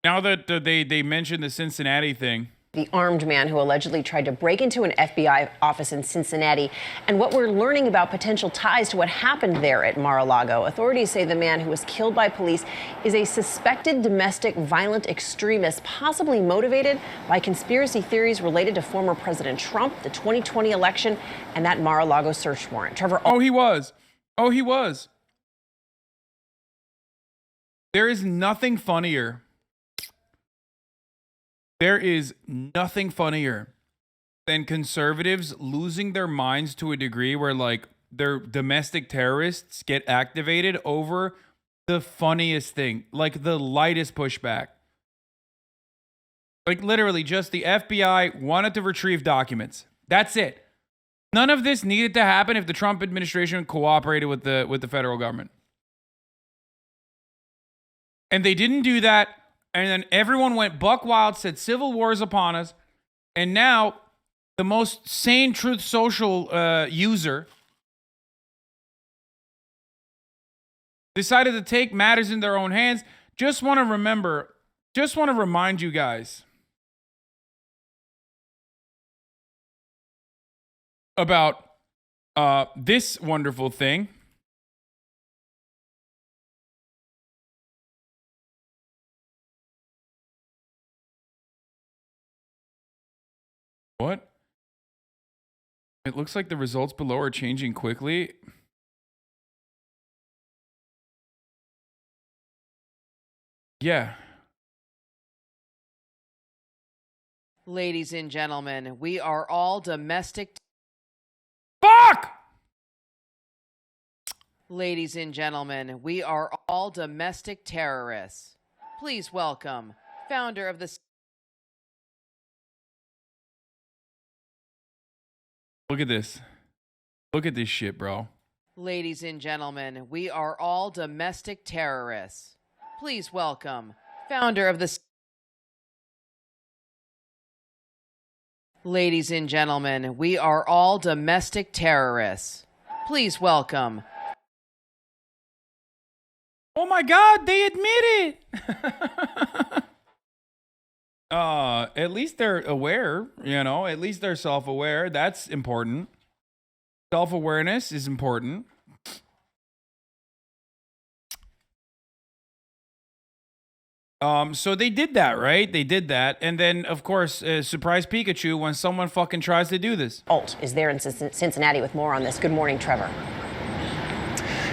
Now that they mentioned the Cincinnati thing. The armed man who allegedly tried to break into an FBI office in Cincinnati, and what we're learning about potential ties to what happened there at Mar-a-Lago. Authorities say the man who was killed by police is a suspected domestic violent extremist, possibly motivated by conspiracy theories related to former President Trump, the 2020 election, and that Mar-a-Lago search warrant. Trevor. Oh, he was. Oh, he was. There is nothing funnier. There is nothing funnier than conservatives losing their minds to a degree where, like, their domestic terrorists get activated over the funniest thing, like the lightest pushback. Like, literally, just the FBI wanted to retrieve documents. That's it. None of this needed to happen if the Trump administration cooperated with the federal government. And they didn't do that. And then everyone went buck wild, said civil war is upon us. And now the most sane Truth Social user decided to take matters in their own hands. Just want to remind you guys about this wonderful thing. What? It looks like the results below are changing quickly. Yeah. Ladies and gentlemen, we are all domestic. Fuck! Ladies and gentlemen, we are all domestic terrorists. Please welcome founder of the... Look at this. Look at this shit, bro. Ladies and gentlemen, we are all domestic terrorists. Please welcome founder of the... Ladies and gentlemen, we are all domestic terrorists. Please welcome... Oh my God, they admit it. At least they're aware, at least they're self-aware. That's important. Self-awareness is important. So they did that, right? They did that. And then, of course, surprise Pikachu when someone fucking tries to do this. Alt is there in Cincinnati with more on this. Good morning, Trevor.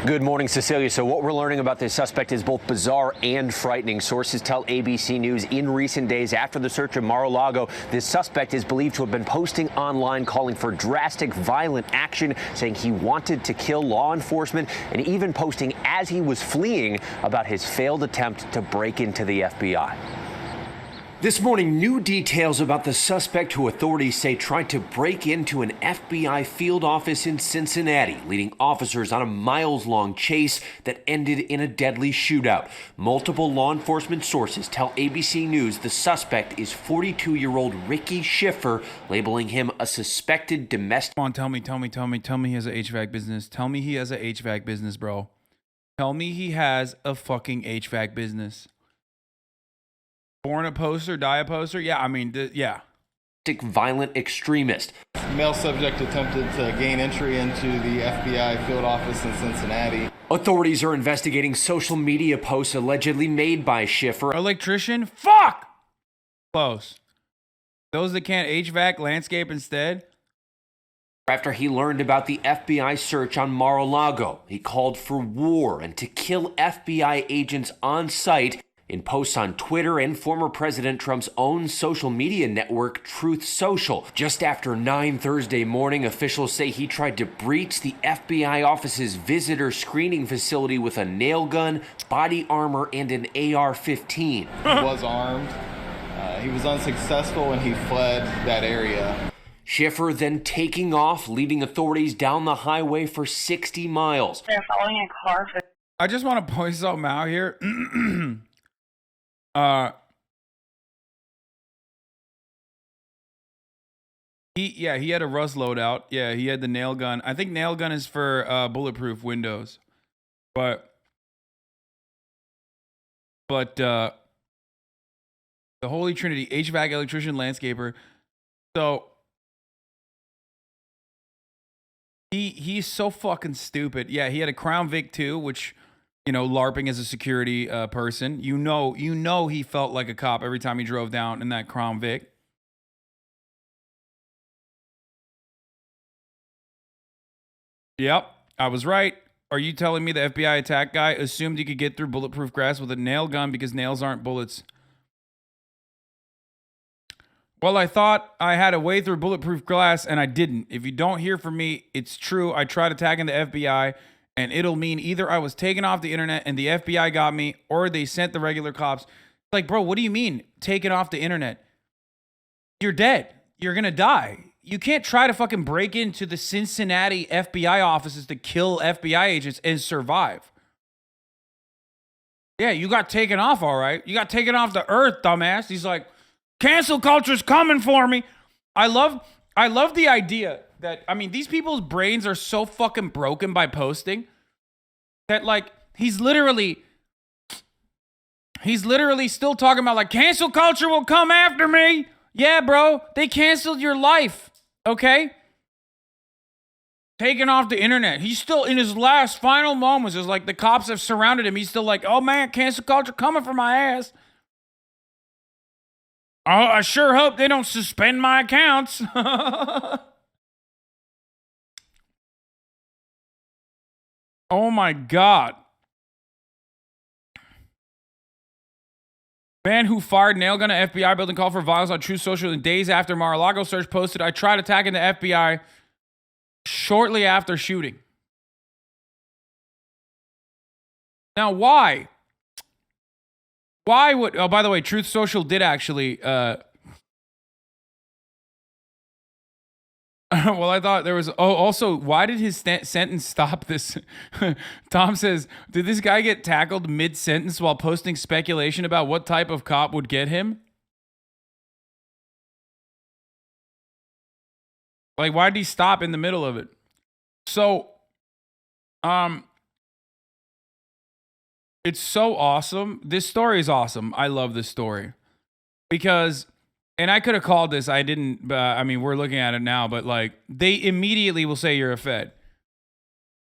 Good morning, Cecilia. So what we're learning about this suspect is both bizarre and frightening. Sources tell ABC News in recent days after the search of Mar-a-Lago, this suspect is believed to have been posting online calling for drastic violent action, saying he wanted to kill law enforcement, and even posting as he was fleeing about his failed attempt to break into the FBI. This morning, new details about the suspect who authorities say tried to break into an FBI field office in Cincinnati, leading officers on a miles-long chase that ended in a deadly shootout. Multiple law enforcement sources tell ABC News the suspect is 42-year-old Ricky Schiffer, labeling him a suspected domestic... Come on, tell me he has a HVAC business. Tell me he has a HVAC business, bro. Tell me he has a fucking HVAC business. Born a poster, die a poster? Yeah, I mean, yeah. Violent extremist. Male subject attempted to gain entry into the FBI field office in Cincinnati. Authorities are investigating social media posts allegedly made by Schiffer. Electrician? Fuck! Close. Those that can't HVAC landscape instead? After he learned about the FBI search on Mar-a-Lago, he called for war and to kill FBI agents on site. In posts on Twitter and former President Trump's own social media network, Truth Social. Just after 9 Thursday morning, officials say he tried to breach the FBI office's visitor screening facility with a nail gun, body armor, and an AR-15. He was armed. He was unsuccessful and he fled that area. Schiffer then taking off, leading authorities down the highway for 60 miles. They're following a car for... I just want to point something out here. He had a rust loadout. Yeah, he had the nail gun. I think nail gun is for bulletproof windows. But The Holy Trinity, HVAC, electrician, landscaper. So he's so fucking stupid. Yeah, he had a Crown Vic too, which, you know, LARPing as a security person. You know he felt like a cop every time he drove down in that Crown Vic. Yep, I was right. Are you telling me the FBI attack guy assumed he could get through bulletproof glass with a nail gun because nails aren't bullets? Well, I thought I had a way through bulletproof glass, and I didn't. If you don't hear from me, it's true. I tried attacking the FBI, and it'll mean either I was taken off the internet and the FBI got me, or they sent the regular cops. Like, bro, what do you mean, taken off the internet? You're dead. You're gonna die. You can't try to fucking break into the Cincinnati FBI offices to kill FBI agents and survive. Yeah, you got taken off, all right. You got taken off the earth, dumbass. He's like, cancel culture's coming for me. I love the idea that, I mean, these people's brains are so fucking broken by posting that, like, he's literally still talking about, like, cancel culture will come after me. Yeah, bro, they canceled your life, okay? Taken off the internet. He's still in his last final moments. It's like the cops have surrounded him. He's still like, oh man, cancel culture coming for my ass. Oh, I sure hope they don't suspend my accounts. Oh my God. Man who fired nail gun at FBI building called for violence on Truth Social in days after Mar-a-Lago search posted, I tried attacking the FBI shortly after shooting. Now, why? Why would... Oh, by the way, Truth Social did actually... Well, I thought there was... Oh, also, why did his sentence stop this? Tom says, did this guy get tackled mid-sentence while posting speculation about what type of cop would get him? Like, why did he stop in the middle of it? So, it's so awesome. This story is awesome. I love this story. Because... And I could have called this. I didn't. I mean, we're looking at it now, but like they immediately will say you're a Fed.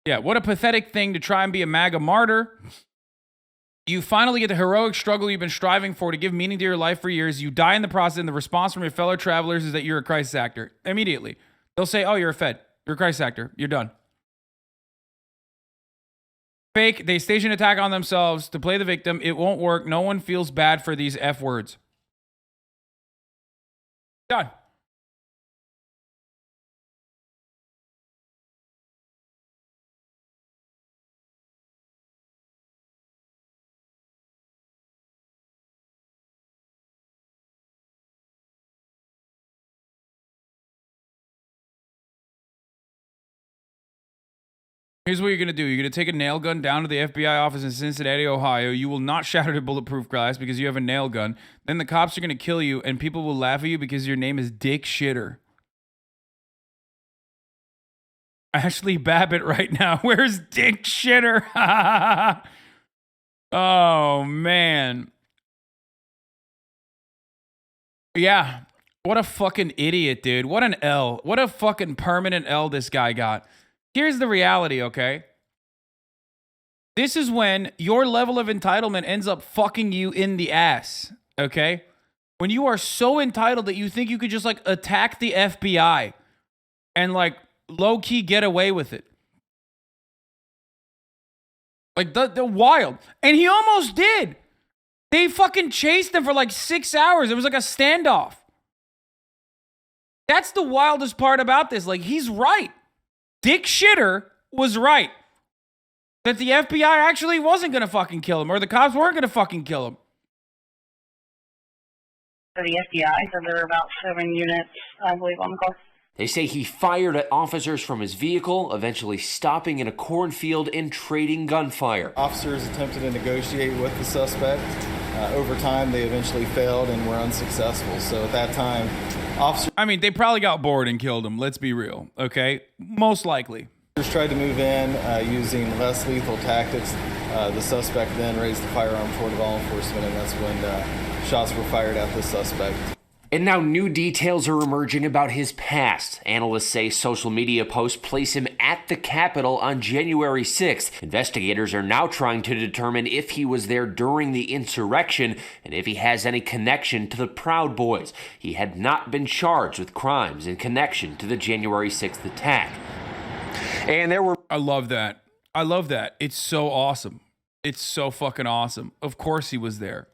Yeah, what a pathetic thing to try and be a MAGA martyr. You finally get the heroic struggle you've been striving for to give meaning to your life for years. You die in the process, and the response from your fellow travelers is that you're a crisis actor. Immediately. They'll say, oh, you're a Fed. You're a crisis actor. You're done. Fake. They stage an attack on themselves to play the victim. It won't work. No one feels bad for these F words. Done. Here's what you're going to do. You're going to take a nail gun down to the FBI office in Cincinnati, Ohio. You will not shatter the bulletproof glass because you have a nail gun. Then the cops are going to kill you, and people will laugh at you because your name is Dick Shitter. Ashley Babbitt right now. Where's Dick Shitter? Oh, man. Yeah. What a fucking idiot, dude. What an L. What a fucking permanent L this guy got. Here's the reality, okay? This is when your level of entitlement ends up fucking you in the ass, okay? When you are so entitled that you think you could just, like, attack the FBI and, like, low-key get away with it. Like, the wild. And he almost did. They fucking chased him for, like, 6 hours. It was like a standoff. That's the wildest part about this. Like, he's right. Dick Shitter was right. That the FBI actually wasn't going to fucking kill him, or the cops weren't going to fucking kill him. For the FBI, so there were about 7 units, I believe, on the call. They say he fired at officers from his vehicle, eventually stopping in a cornfield and trading gunfire. Officers attempted to negotiate with the suspect. Over time, they eventually failed and were unsuccessful. So at that time, officers... I mean, they probably got bored and killed him. Let's be real, okay? Most likely. Officers tried to move in using less lethal tactics. The suspect then raised the firearm toward law enforcement, and that's when shots were fired at the suspect. And now new details are emerging about his past. Analysts say social media posts place him at the Capitol on January 6th. Investigators are now trying to determine if he was there during the insurrection and if he has any connection to the Proud Boys. He had not been charged with crimes in connection to the January 6th attack. And there were... I love that. I love that. It's so awesome. It's so fucking awesome. Of course he was there.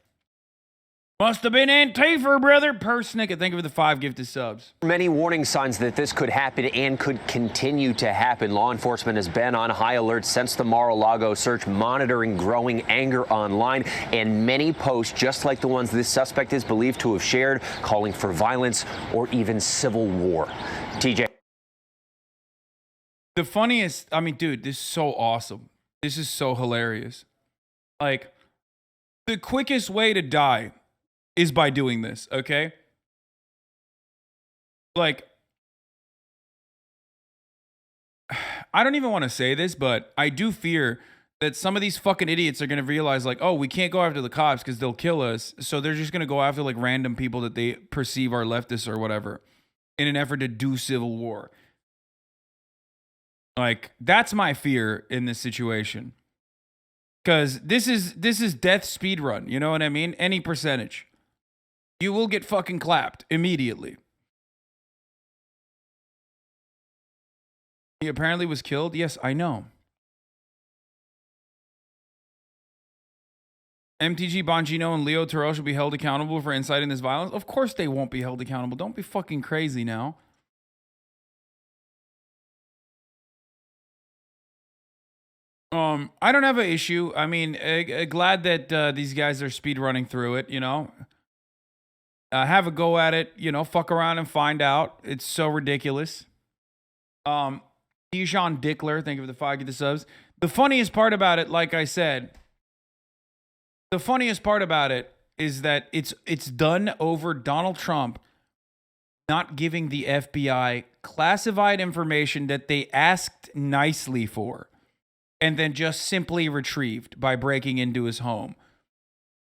Must have been Antifa, brother. Persnick, thank you for the 5 gifted subs. Many warning signs that this could happen and could continue to happen. Law enforcement has been on high alert since the Mar-a-Lago search, monitoring growing anger online and many posts just like the ones this suspect is believed to have shared, calling for violence or even civil war. TJ. The funniest, I mean, dude, this is so awesome. This is so hilarious. Like, the quickest way to die is by doing this, okay? Like, I don't even want to say this, but I do fear that some of these fucking idiots are going to realize, like, oh, we can't go after the cops because they'll kill us. So they're just going to go after, like, random people that they perceive are leftists or whatever in an effort to do civil war. Like, that's my fear in this situation. Because this is death speed run, you know what I mean? Any percentage. You will get fucking clapped immediately. He apparently was killed. Yes, I know. MTG, Bongino, and Leo Toro should be held accountable for inciting this violence. Of course they won't be held accountable. Don't be fucking crazy now. I don't have an issue. I mean, glad that these guys are speed running through it, you know. Have a go at it, you know, fuck around and find out. It's so ridiculous. Dijon Dickler, thank you for the 5 gift subs. The funniest part about it, like I said, the funniest part about it is that it's done over Donald Trump not giving the FBI classified information that they asked nicely for and then just simply retrieved by breaking into his home,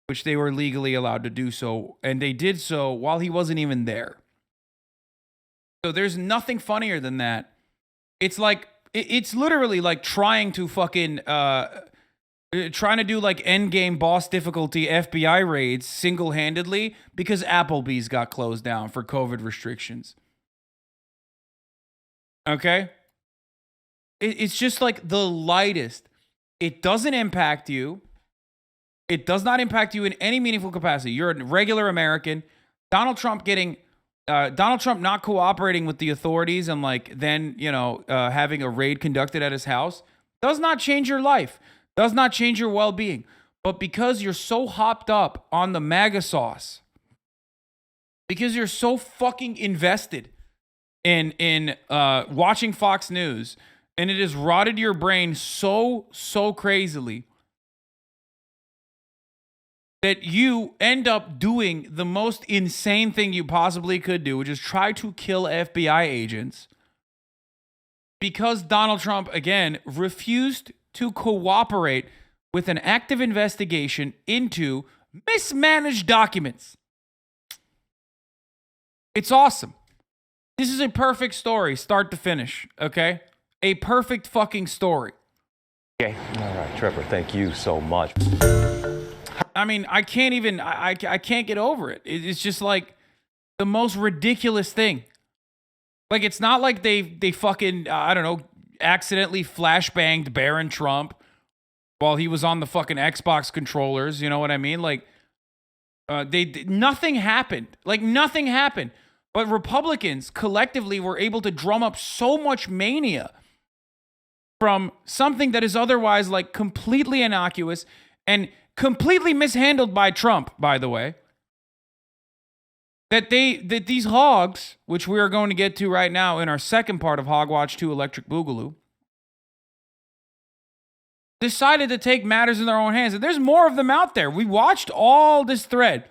which they were legally allowed to do so, and they did so while he wasn't even there. So there's nothing funnier than that. It's like, it's literally like trying to fucking, trying to do like endgame boss difficulty FBI raids single-handedly because Applebee's got closed down for COVID restrictions. Okay? It's just like the lightest. It doesn't impact you. It does not impact you in any meaningful capacity. You're a regular American. Donald Trump not cooperating with the authorities and like then, you know, having a raid conducted at his house does not change your life, does not change your well-being. But because you're so hopped up on the MAGA sauce, because you're so fucking invested in watching Fox News, and it has rotted your brain so crazily that you end up doing the most insane thing you possibly could do, which is try to kill FBI agents, because Donald Trump, again, refused to cooperate with an active investigation into mismanaged documents. It's awesome. This is a perfect story, start to finish, okay? A perfect fucking story. Okay. All right, Trevor, thank you so much. I mean, I can't even, I can't get over it. It's just like the most ridiculous thing. Like, it's not like they fucking, I don't know, accidentally flashbanged Barron Trump while he was on the fucking Xbox controllers. You know what I mean? Like, nothing happened. Like, nothing happened. But Republicans collectively were able to drum up so much mania from something that is otherwise like completely innocuous and completely mishandled by Trump, by the way, that these hogs, which we are going to get to right now in our second part of Hogwatch 2 Electric Boogaloo, decided to take matters in their own hands. And there's more of them out there. We watched all this thread